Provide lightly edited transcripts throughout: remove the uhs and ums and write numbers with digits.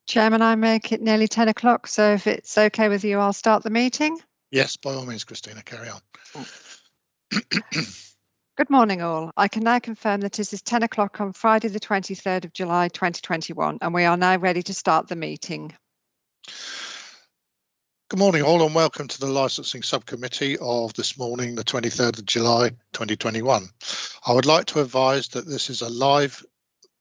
Chairman, I make it nearly 10 o'clock, so if it's okay with you, I'll start the meeting. Yes, by all means, Christina, carry on. Good morning, all. I can now confirm that it is 10 o'clock on Friday, the 23rd of July, 2021, and we are now ready to start the meeting. Good morning, all, and welcome to the Licensing Subcommittee of this morning, the 23rd of July, 2021. I would like to advise that this is a live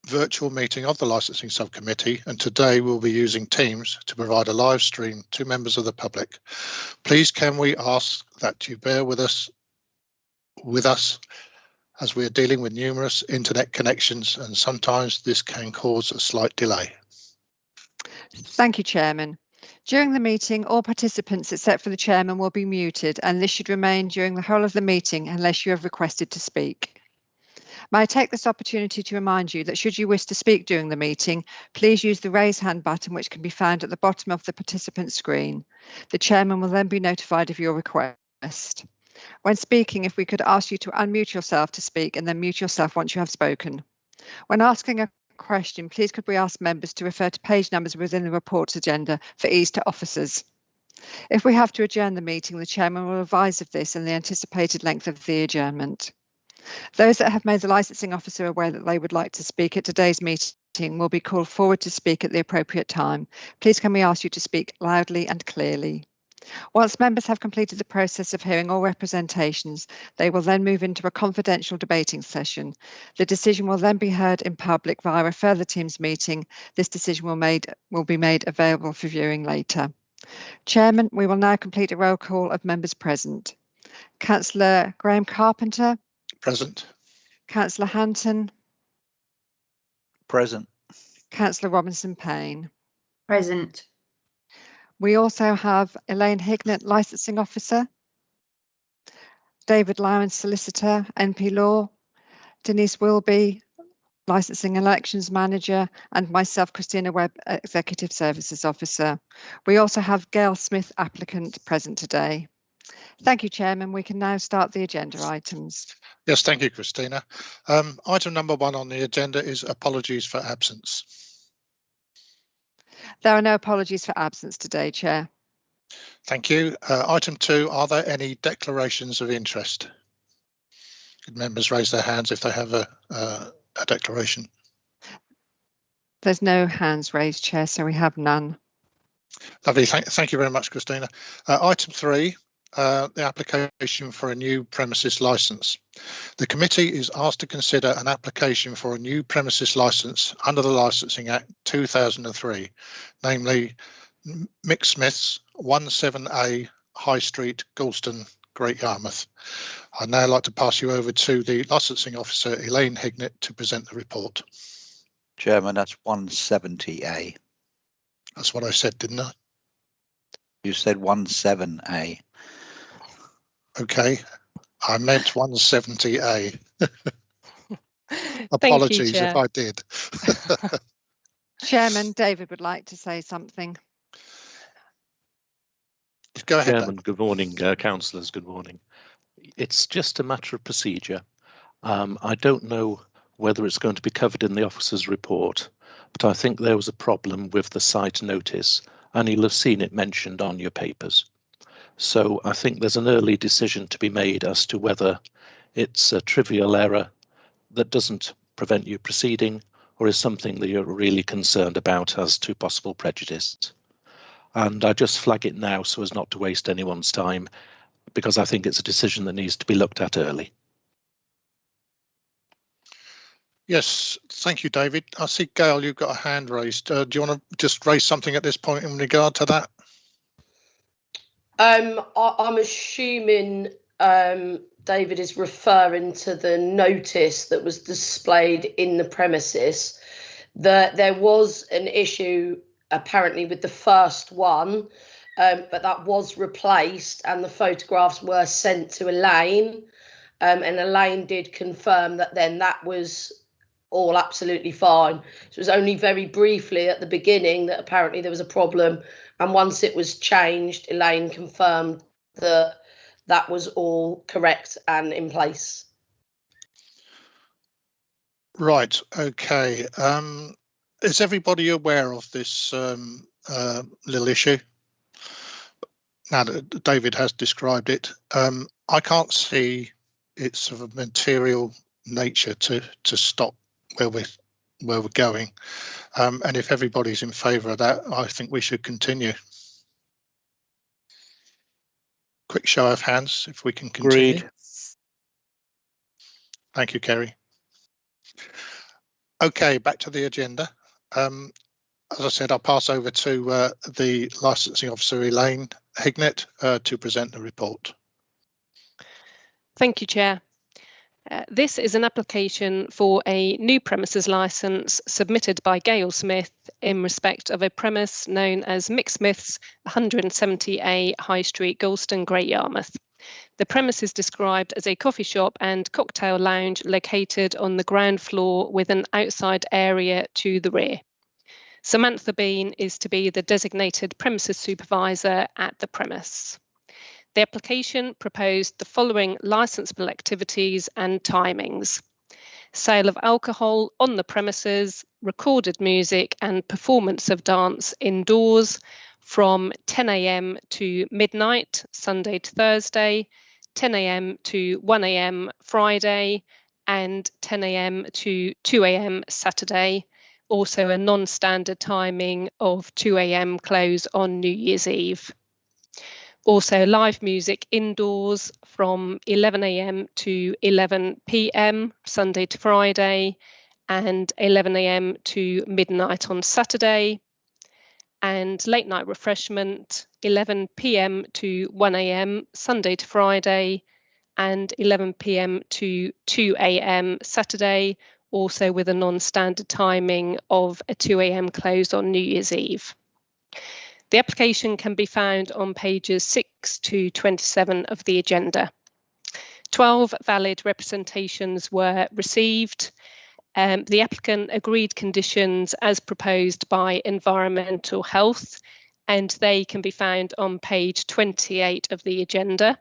virtual meeting of the Licensing Subcommittee, and today we'll be using Teams to provide a live stream to members of the public. Please can we ask that you bear with us as we are dealing with numerous internet connections, and sometimes this can cause a slight delay. Thank you, Chairman. During the meeting, all participants except for the Chairman will be muted, and this should remain during the whole of the meeting unless you have requested to speak. May I take this opportunity to remind you that should you wish to speak during the meeting, please use the raise hand button which can be found at the bottom of the participant screen. The Chairman will then be notified of your request. When speaking, if we could ask you to unmute yourself to speak and then mute yourself once you have spoken. When asking a question, please could we ask members to refer to page numbers within the report's agenda for ease to officers. If we have to adjourn the meeting, the Chairman will advise of this and the anticipated length of the adjournment. Those that have made the licensing officer aware that they would like to speak at today's meeting will be called forward to speak at the appropriate time. Please can we ask you to speak loudly and clearly. Once members have completed the process of hearing all representations, they will then move into a confidential debating session. The decision will then be heard in public via a further Teams meeting. This decision will be made available for viewing later. Chairman, we will now complete a roll call of members present. Councillor Graham Carpenter. Present. Councillor Hanton. Present. Councillor Robinson Payne. Present. We also have Elaine Hignett, Licensing Officer, David Lowen, Solicitor, NP Law, Denise Wilby, Licensing and Elections Manager, and myself, Christina Webb, Executive Services Officer. We also have Gail Smith, applicant, present today. Thank you, Chairman. We can now start the agenda items. Yes, thank you, Christina. Item number 1 on the agenda is apologies for absence. There are no apologies for absence today, Chair. Thank you. Item 2, are there any declarations of interest? Could members raise their hands if they have a declaration? There's no hands raised, Chair, so we have none. Lovely. Thank you very much, Christina. Item 3. The application for a new premises licence. The committee is asked to consider an application for a new premises licence under the Licensing Act 2003, namely Mick Smith's 17A High Street, Galston, Great Yarmouth. I'd now like to pass you over to the Licensing Officer, Elaine Hignett, to present the report. Chairman, that's 170A. That's what I said, didn't I? You said 17A. Okay, I meant 170A. Apologies if I did. Chairman, David would like to say something. Go ahead. Chairman, good morning. Councillors, good morning. It's just a matter of procedure. I don't know whether it's going to be covered in the officer's report, but I think there was a problem with the site notice, and you'll have seen it mentioned on your papers. So I think there's an early decision to be made as to whether it's a trivial error that doesn't prevent you proceeding, or is something that you're really concerned about as to possible prejudice. And I just flag it now so as not to waste anyone's time, because I think it's a decision that needs to be looked at early. Yes, thank you, David. I see, Gail, you've got a hand raised. Do you want to just raise something at this point in regard to that? I'm assuming David is referring to the notice that was displayed in the premises. There was an issue apparently with the first one, but that was replaced and the photographs were sent to Elaine, and Elaine did confirm that then that was all absolutely fine. So it was only very briefly at the beginning that apparently there was a problem, and once it was changed, Elaine confirmed that that was all correct and in place. Right. Okay. Is everybody aware of this little issue? Now that David has described it, I can't see it's of a material nature to stop where we're going. And if everybody's in favour of that, I think we should continue. Quick show of hands if we can continue. Agreed. Thank you, Kerry. Okay, back to the agenda. As I said, I'll pass over to the licensing officer, Elaine Hignett, to present the report. Thank you, Chair. This is an application for a new premises licence submitted by Gail Smith in respect of a premise known as Mick Smith's 170A High Street, Galston, Great Yarmouth. The premise is described as a coffee shop and cocktail lounge located on the ground floor with an outside area to the rear. Samantha Bean is to be the designated premises supervisor at the premise. The application proposed the following licensable activities and timings: sale of alcohol on the premises, recorded music and performance of dance indoors from 10 a.m. to midnight, Sunday to Thursday, 10 a.m. to 1 a.m. Friday, and 10 a.m. to 2 a.m. Saturday. Also a non-standard timing of 2 a.m. close on New Year's Eve. Also live music indoors from 11 a.m. to 11 p.m. Sunday to Friday, and 11 a.m. to midnight on Saturday. And late night refreshment 11 p.m. to 1 a.m. Sunday to Friday, and 11 p.m. to 2 a.m. Saturday, also with a non-standard timing of a 2 a.m. close on New Year's Eve. The application can be found on pages 6 to 27 of the agenda. 12 valid representations were received. The applicant agreed conditions as proposed by Environmental Health, and they can be found on page 28 of the agenda.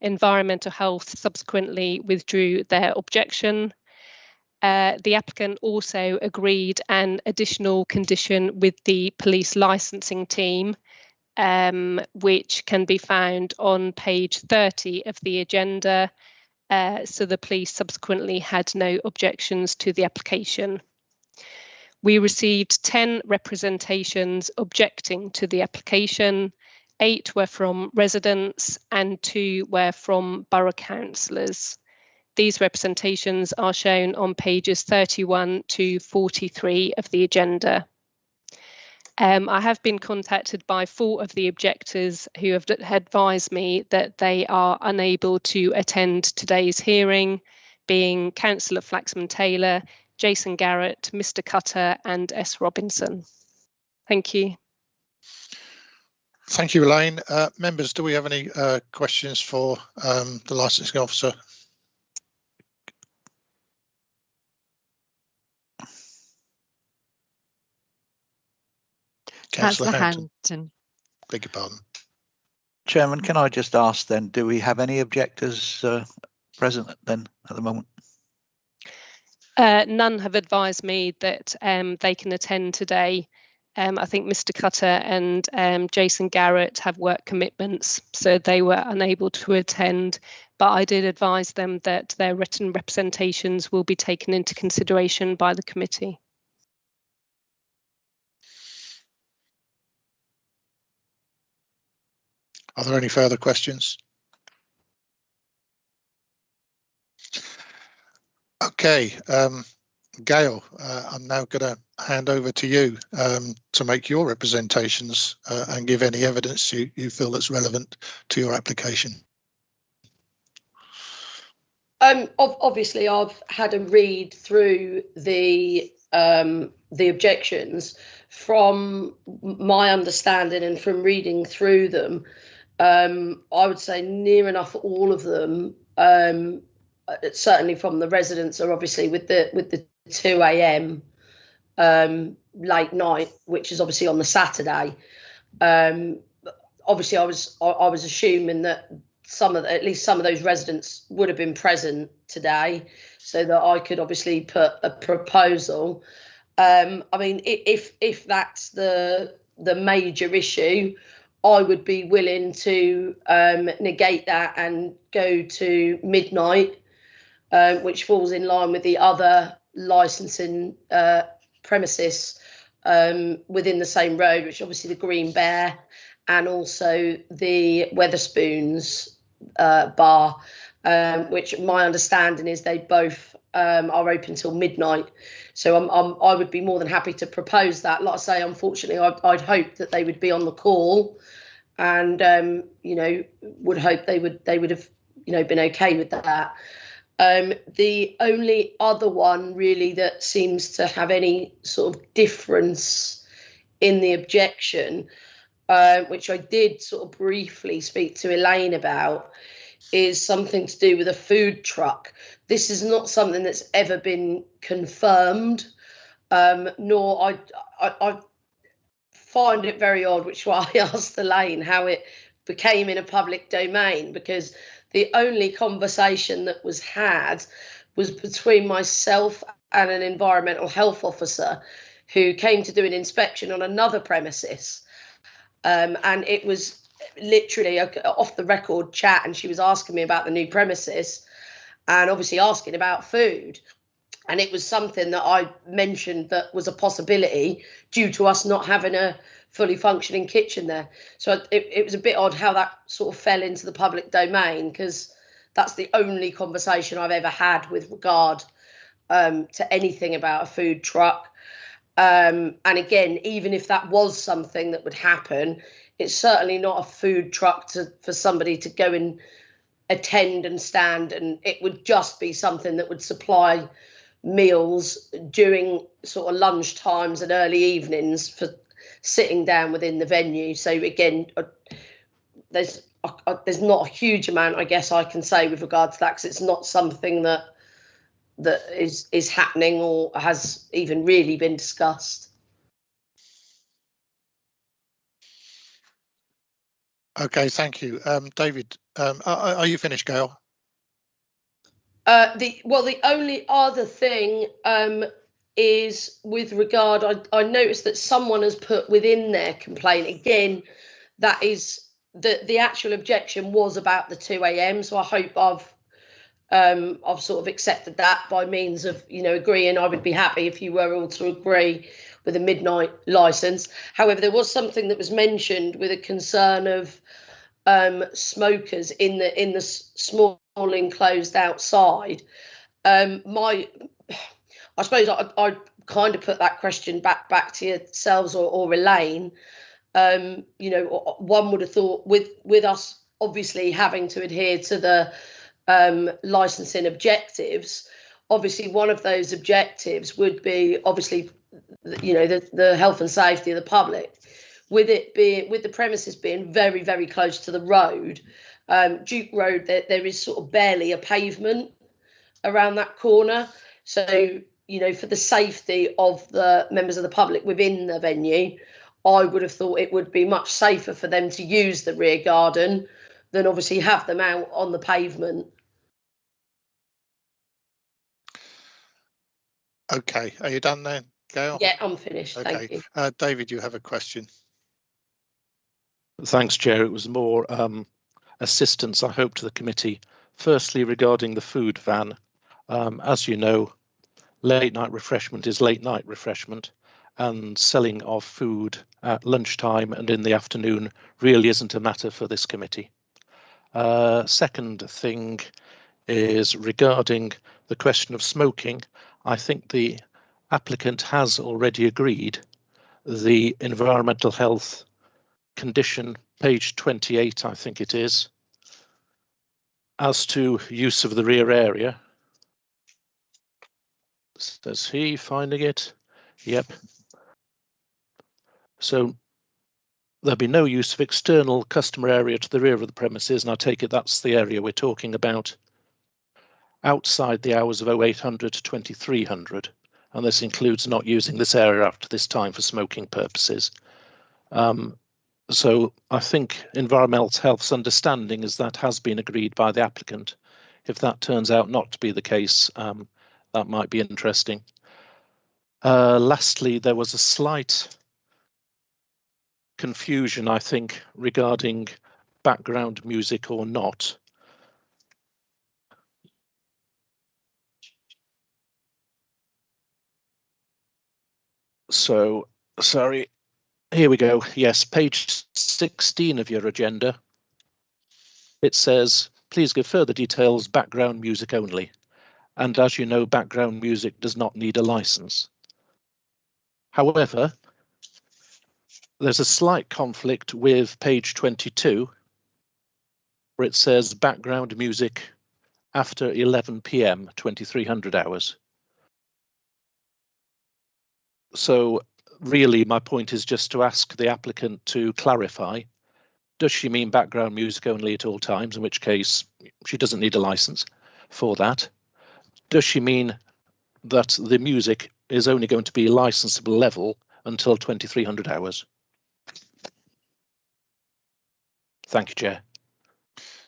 Environmental Health subsequently withdrew their objection. The applicant also agreed an additional condition with the police licensing team, which can be found on page 30 of the agenda. So the police subsequently had no objections to the application. We received 10 representations objecting to the application. 8 were from residents and 2 were from borough councillors. These representations are shown on pages 31 to 43 of the agenda. I have been contacted by 4 of the objectors who have advised me that they are unable to attend today's hearing, being Councillor Flaxman-Taylor, Jason Garrett, Mr Cutter and S Robinson. Thank you. Thank you, Elaine. Members, do we have any questions for the licensing officer? Councillor Hampton. Beg your pardon. Chairman, can I just ask then, do we have any objectors present then at the moment? None have advised me that they can attend today. I think Mr Cutter and Jason Garrett have work commitments, so they were unable to attend, but I did advise them that their written representations will be taken into consideration by the committee. Are there any further questions? Okay, Gail, I'm now going to hand over to you to make your representations and give any evidence you feel that's relevant to your application. Obviously, I've had a read through the objections. From my understanding and from reading through them, I would say near enough all of them, certainly from the residents, are obviously with the 2 a.m. Late night, which is obviously on the Saturday. Obviously, I was assuming that at least some of those residents would have been present today, so that I could obviously put a proposal. I mean, if that's the major issue, I would be willing to negate that and go to midnight, which falls in line with the other licensing premises within the same road, which obviously the Green Bear and also the Weatherspoons bar, which my understanding is they both are open till midnight. So I would be more than happy to propose that. Like I say, unfortunately, I'd hope that they would be on the call, and would hope they would have been okay with that. The only other one really that seems to have any sort of difference in the objection, which I did sort of briefly speak to Elaine about, is something to do with a food truck. This is not something that's ever been confirmed, nor I find it very odd, which is why I asked Elaine how it became in a public domain, because the only conversation that was had was between myself and an environmental health officer who came to do an inspection on another premises. And it was literally off the record chat, and she was asking me about the new premises and obviously asking about food. And it was something that I mentioned that was a possibility due to us not having a fully functioning kitchen there. So it was a bit odd how that sort of fell into the public domain, because that's the only conversation I've ever had with regard to anything about a food truck. And again, even if that was something that would happen, it's certainly not a food truck for somebody to go and attend and stand, and it would just be something that would supply meals during sort of lunch times and early evenings for sitting down within the venue. So again, there's not a huge amount, I guess I can say, with regard to that, because it's not something that is happening or has even really been discussed. Okay, thank you. David, are you finished, Gail? The only other thing is with regard, I noticed that someone has put within their complaint, again, that is the actual objection was about the 2 a.m. So I hope I've sort of accepted that by means of agreeing. I would be happy if you were all to agree with a midnight license. However, there was something that was mentioned with a concern of smokers in the small enclosed outside. I suppose I kind of put that question back to yourselves or Elaine. One would have thought with us obviously having to adhere to the licensing objectives, obviously one of those objectives would be obviously the health and safety of the public. With the premises being very, very close to the road, Duke Road, there is sort of barely a pavement around that corner. So, for the safety of the members of the public within the venue, I would have thought it would be much safer for them to use the rear garden than obviously have them out on the pavement. Okay, are you done there, Gail? Yeah, I'm finished. Okay. Thank you. David, you have a question. Thanks, Chair. It was more assistance, I hope, to the committee. Firstly, regarding the food van, as you know, late night refreshment is late night refreshment, and selling of food at lunchtime and in the afternoon really isn't a matter for this committee. Second thing is regarding the question of smoking. I think the applicant has already agreed the environmental health condition, page 28, I think it is, as to use of the rear area. Says he, finding it? Yep. So there'll be no use of external customer area to the rear of the premises, and I take it that's the area we're talking about, outside the hours of 0800 to 2300, and this includes not using this area after this time for smoking purposes. So I think Environmental Health's understanding is that has been agreed by the applicant. If that turns out not to be the case, that might be interesting. Lastly, there was a slight confusion, I think, regarding background music or not. So, sorry, here we go. Yes, page 16 of your agenda. It says, please give further details, background music only. And as you know, background music does not need a license. However, there's a slight conflict with page 22, where it says background music after 11 p.m, 2300 hours. So really, my point is just to ask the applicant to clarify, does she mean background music only at all times, in which case she doesn't need a license for that? Does she mean that the music is only going to be licensable level until 2300 hours? Thank you, Chair.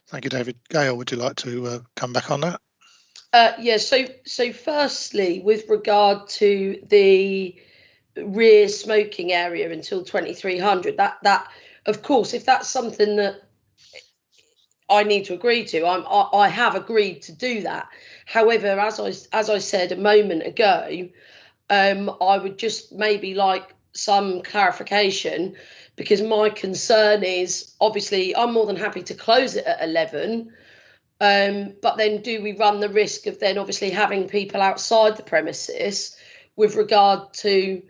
Thank you, David. Gail, would you like to come back on that? Yeah, so firstly, with regard to the rear smoking area until 2300, that of course, if that's something that I need to agree to, I have agreed to do that. However, as I said a moment ago, I would just maybe like some clarification, because my concern is, obviously I'm more than happy to close it at 11, but then do we run the risk of then obviously having people outside the premises with regard to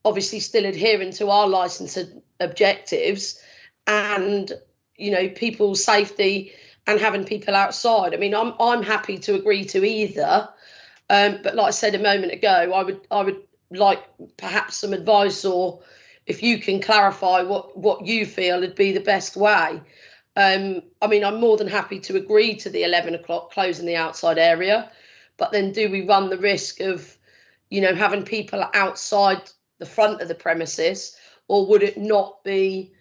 obviously still adhering to our licence objectives and, you know, people's safety and having people outside? I mean, I'm happy to agree to either, but like I said a moment ago, I would like perhaps some advice, or if you can clarify what you feel would be the best way. I mean, I'm more than happy to agree to the 11 o'clock closing the outside area, but then do we run the risk of, you know, having people outside the front of the premises, or would it not be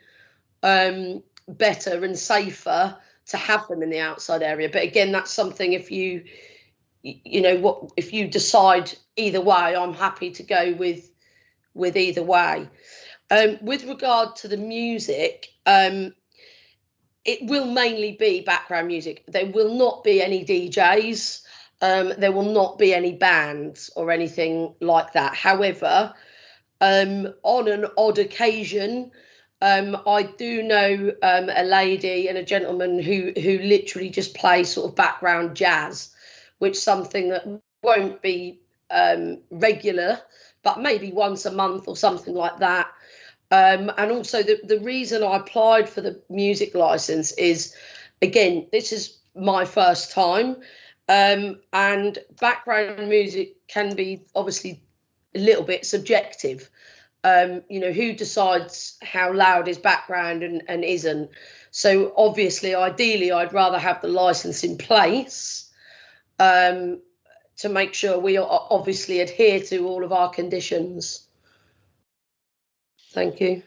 better and safer to have them in the outside area? But again, that's something, if you know what, if you decide either way, I'm happy to go with either way. With regard to the music, it will mainly be background music. There will not be any DJs. There will not be any bands or anything like that. However, on an odd occasion, I do know a lady and a gentleman who literally just play sort of background jazz, which is something that won't be regular, but maybe once a month or something like that. And also the reason I applied for the music license is, again, this is my first time, and background music can be obviously a little bit subjective. You know, who decides how loud is background and isn't? So obviously, ideally, I'd rather have the license in place to make sure we obviously adhere to all of our conditions. Thank you.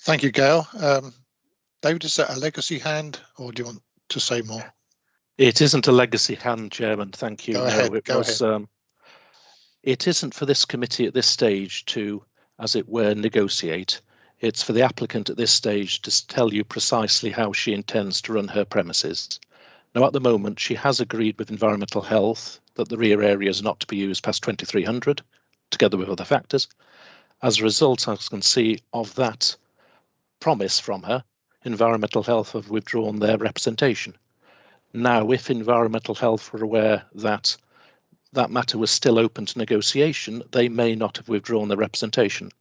Thank you, Gail. David, is that a legacy hand, or do you want to say more? It isn't a legacy hand, Chairman. Thank you. Go ahead. It isn't for this committee at this stage to, as it were, negotiate. It's for the applicant at this stage to tell you precisely how she intends to run her premises. Now, at the moment, she has agreed with Environmental Health that the rear area is not to be used past 2300, together with other factors. As a result, as you can see, of that promise from her, Environmental Health have withdrawn their representation. Now, if Environmental Health were aware that that matter was still open to negotiation, they may not have withdrawn their representation.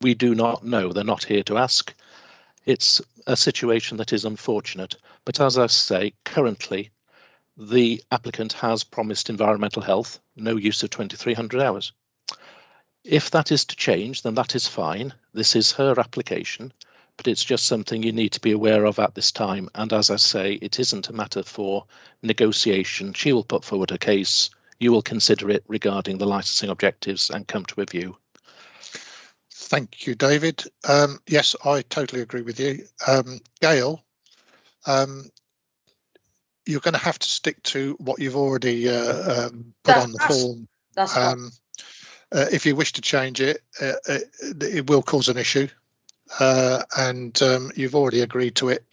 We do not know. They're not here to ask. It's a situation that is unfortunate. But as I say, currently, the applicant has promised Environmental Health no use of 2300 hours. If that is to change, then that is fine. This is her application, but it's just something you need to be aware of at this time. And as I say, it isn't a matter for negotiation. She will put forward her case. You will consider it regarding the licensing objectives and come to a view. Thank you, David. Yes, I totally agree with you. Gail, you're going to have to stick to what you've already put on the form. That's fine. If you wish to change it, it will cause an issue, and you've already agreed to it,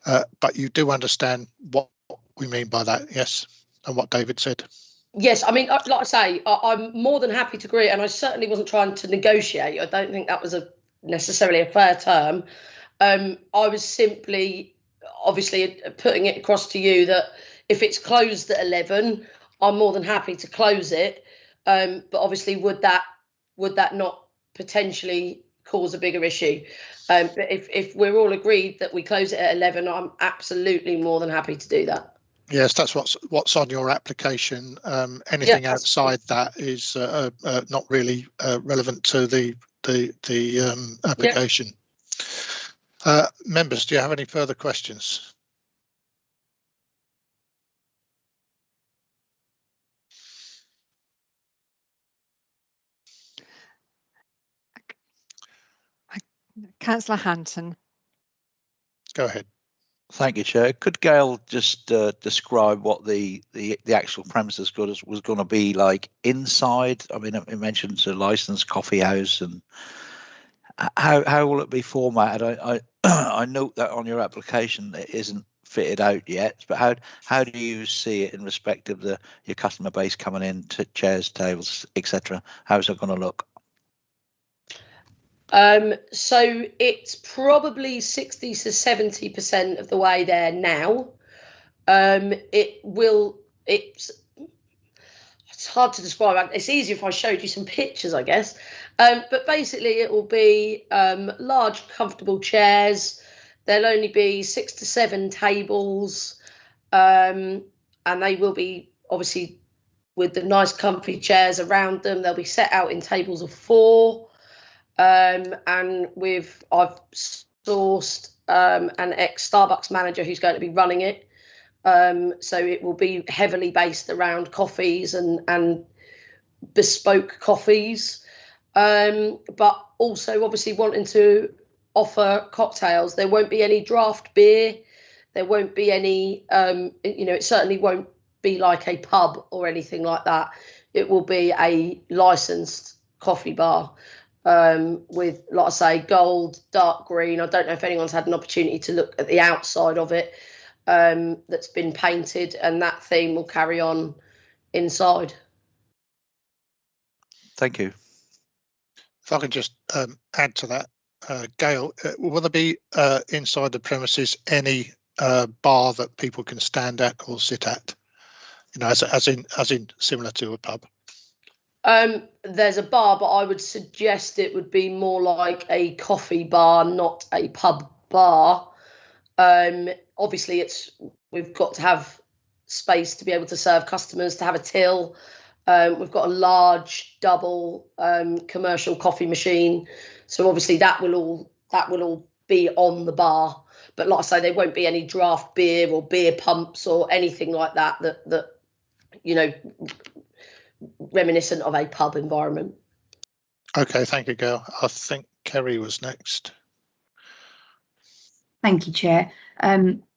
but you do understand what we mean by that, yes, and what David said. Yes, I mean, like I say, I'm more than happy to agree, and I certainly wasn't trying to negotiate. I don't think that was necessarily a fair term. I was simply, obviously, putting it across to you that if it's closed at 11, I'm more than happy to close it. But obviously, would that not potentially cause a bigger issue? But if we're all agreed that we close it at 11, I'm absolutely more than happy to do that. Yes, that's what's on your application. Anything outside that is not really relevant to the application. Members, do you have any further questions? Councillor Hanton. Go ahead. Thank you, Chair. Could Gail just describe what the actual premises was going to be like inside? I mean, it mentions a licensed coffee house, and how will it be formatted? I note that on your application it isn't fitted out yet, but how do you see it in respect of your customer base coming in, to chairs, tables, etc.? How's it going to look? So it's probably 60 to 70% of the way there now. It's hard to describe. It's easier if I showed you some pictures, I guess. But basically it will be large, comfortable chairs. There'll only be 6 to 7 tables, and they will be obviously with the nice comfy chairs around them. They'll be set out in tables of 4. And I've sourced an ex-Starbucks manager who's going to be running it. So it will be heavily based around coffees and bespoke coffees, but also obviously wanting to offer cocktails. There won't be any draft beer. There won't be any, it certainly won't be like a pub or anything like that. It will be a licensed coffee bar. With, like I say, gold, dark green. I don't know if anyone's had an opportunity to look at the outside of it, that's been painted, and that theme will carry on inside. Thank you. If I can just add to that, Gail, will there be inside the premises any bar that people can stand at or sit at? You know, as in similar to a pub. There's a bar, but I would suggest it would be more like a coffee bar, not a pub bar. Obviously, we've got to have space to be able to serve customers, to have a till. We've got a large double commercial coffee machine, so obviously that will all be on the bar. But like I say, there won't be any draft beer or beer pumps or anything like that reminiscent of a pub environment. Okay, thank you, Gail. I think Kerry was next. Thank you, Chair.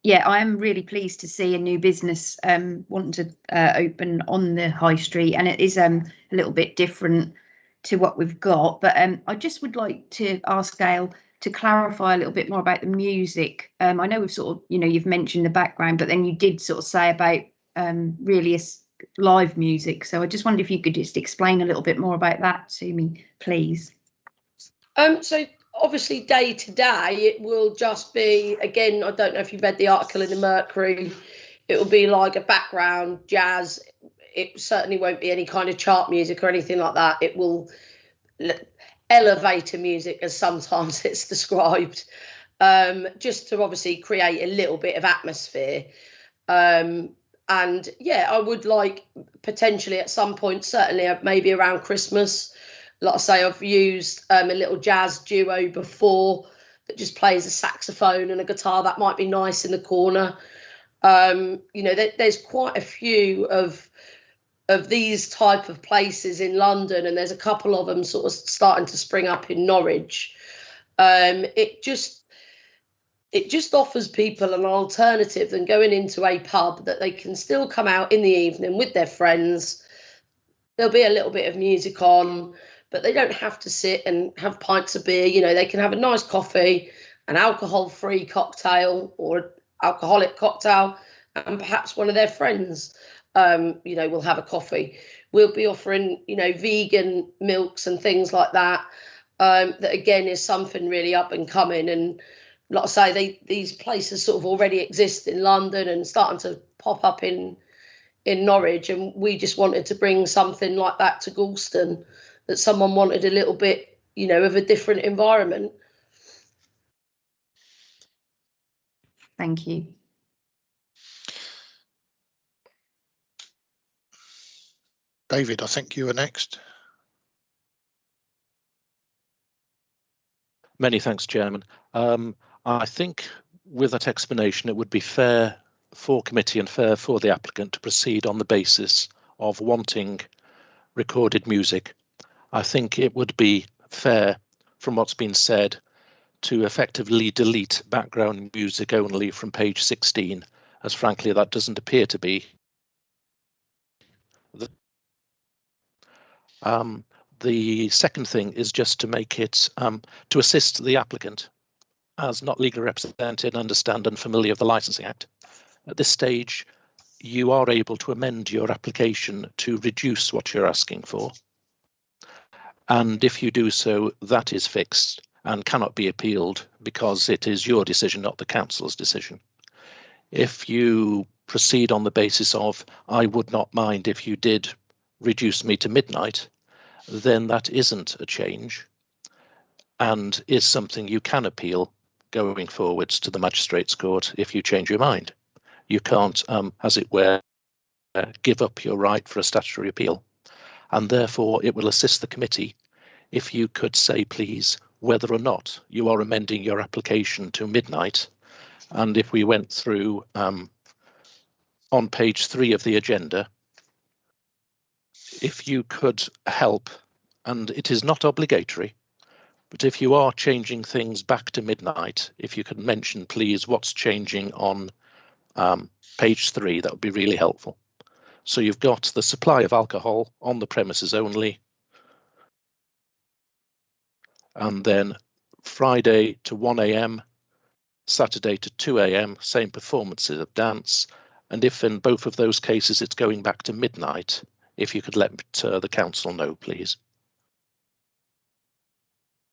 Yeah, I am really pleased to see a new business wanting to open on the high street, and it is a little bit different to what we've got. But I just would like to ask Gail to clarify a little bit more about the music. I know we've sort of, you've mentioned the background, but then you did sort of say about really live music. So I just wondered if you could just explain a little bit more about that to me, please. So obviously day to day it will just be, again, I don't know if you read the article in the Mercury, it will be like a background jazz. It certainly won't be any kind of chart music or anything like that. It will elevator music, as sometimes it's described, just to obviously create a little bit of atmosphere. And yeah, I would like potentially at some point, certainly maybe around Christmas, like I say, I've used a little jazz duo before that just plays a saxophone and a guitar. That might be nice in the corner. There's quite a few of these type of places in London, and there's a couple of them sort of starting to spring up in Norwich. It just offers people an alternative than going into a pub, that they can still come out in the evening with their friends. There'll be a little bit of music on, but they don't have to sit and have pints of beer. You know, they can have a nice coffee, an alcohol-free cocktail or alcoholic cocktail, and perhaps one of their friends, you know, will have a coffee. We'll be offering, you know, vegan milks and things like that. That again is something really up and coming. And like I say, these places sort of already exist in London and starting to pop up in Norwich, and we just wanted to bring something like that to Galston, that someone wanted a little bit, you know, of a different environment. Thank you. David, I think you were next. Many thanks, Chairman. I think with that explanation, it would be fair for committee and fair for the applicant to proceed on the basis of wanting recorded music. I think it would be fair, from what's been said, to effectively delete background music only from page 16, as frankly that doesn't appear to be. The second thing is just to make it, to assist the applicant, as not legally represented, understand and familiar with the Licensing Act. At this stage, you are able to amend your application to reduce what you're asking for. And if you do so, that is fixed and cannot be appealed, because it is your decision, not the council's decision. If you proceed on the basis of, I would not mind if you did reduce me to midnight, then that isn't a change and is something you can appeal going forwards to the Magistrates' Court if you change your mind. You can't, as it were, give up your right for a statutory appeal. And therefore, it will assist the committee if you could say, please, whether or not you are amending your application to midnight. And if we went through on page 3 of the agenda, if you could help, and it is not obligatory, but if you are changing things back to midnight, if you could mention, please, what's changing on page 3, that would be really helpful. So you've got the supply of alcohol on the premises only, and then Friday to 1 AM, Saturday to 2 AM, same performances of dance. And if in both of those cases it's going back to midnight, if you could let the council know, please.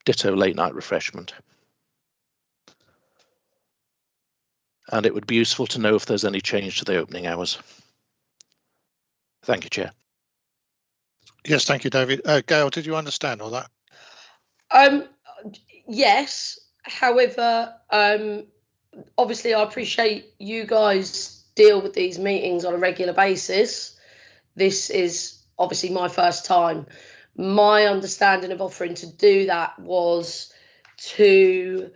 Ditto late night refreshment. And it would be useful to know if there's any change to the opening hours. Thank you, Chair. Yes, thank you, David. Gail, did you understand all that? Yes. However, obviously I appreciate you guys deal with these meetings on a regular basis. This is obviously my first time. My understanding of offering to do that was to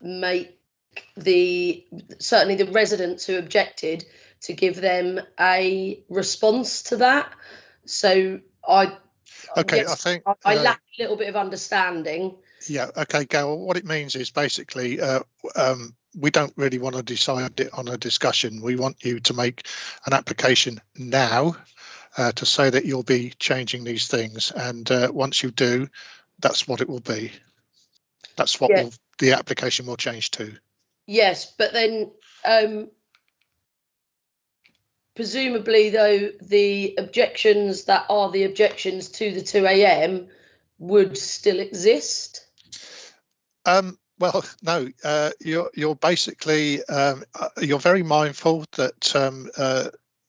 make certainly the residents who objected, to give them a response to that. So I think I lack a little bit of understanding. Yeah, okay, Gail, what it means is basically we don't really want to decide it on a discussion. We want you to make an application now to say that you'll be changing these things, and once you do, that's what it will be. That's what the application will change to. Yes, but then presumably, though, the objections that are the objections to the 2 AM would still exist. Well, no, you're basically you're very mindful that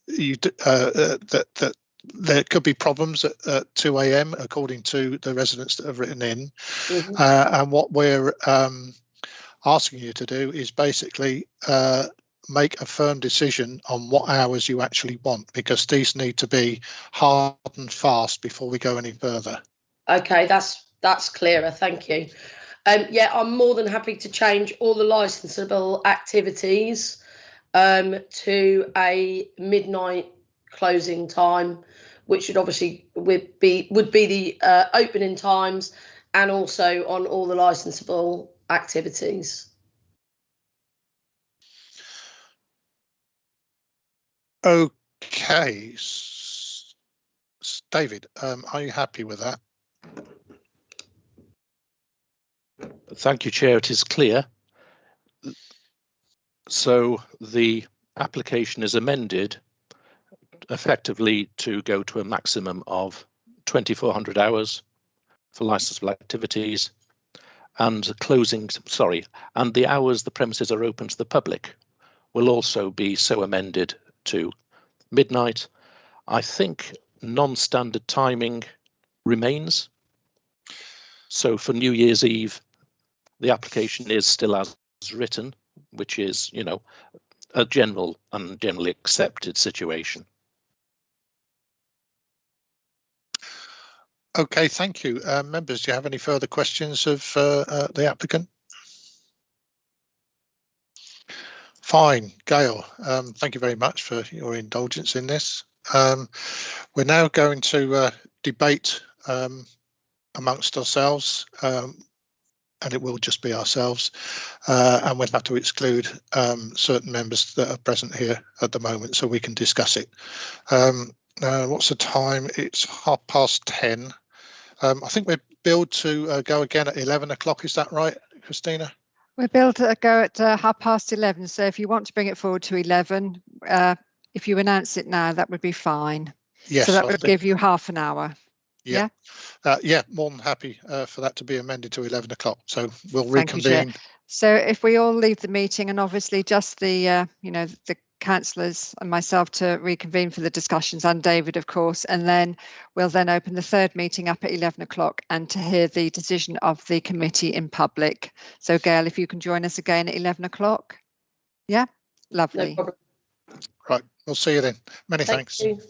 that there could be problems at 2 AM according to the residents that have written in, and what we're asking you to do is basically make a firm decision on what hours you actually want, because these need to be hard and fast before we go any further. Okay, that's clearer. Thank you. Yeah, I'm more than happy to change all the licensable activities to a midnight closing time, which would obviously would be the opening times, and also on all the licensable activities. Okay, David, are you happy with that? Thank you, Chair. It is clear. So the application is amended effectively to go to a maximum of 2,400 hours for licensable activities, and and the hours the premises are open to the public will also be so amended to midnight. I think non-standard timing remains. So for New Year's Eve, the application is still as written, which is, you know, a general and generally accepted situation. Okay, thank you. Members, do you have any further questions of the applicant? Fine, Gail, thank you very much for your indulgence in this. We're now going to debate amongst ourselves, and it will just be ourselves, and we'll have to exclude certain members that are present here at the moment so we can discuss it. What's the time? It's 10:30. I think we're billed to go again at 11 o'clock. Is that right, Christina? We're billed to go at 11:30. So if you want to bring it forward to 11, if you announce it now, that would be fine. Yes. So that would give you half an hour. Yeah. Yeah, more than happy for that to be amended to 11 o'clock. So we'll reconvene. Thank you, Chair. So if we all leave the meeting, and obviously just the, the councillors and myself to reconvene for the discussions, and David, of course, and then we'll then open the third meeting up at 11 o'clock and to hear the decision of the committee in public. So Gail, if you can join us again at 11 o'clock. Yeah, lovely. No problem. Right, we'll see you then. Many thanks. Thank you.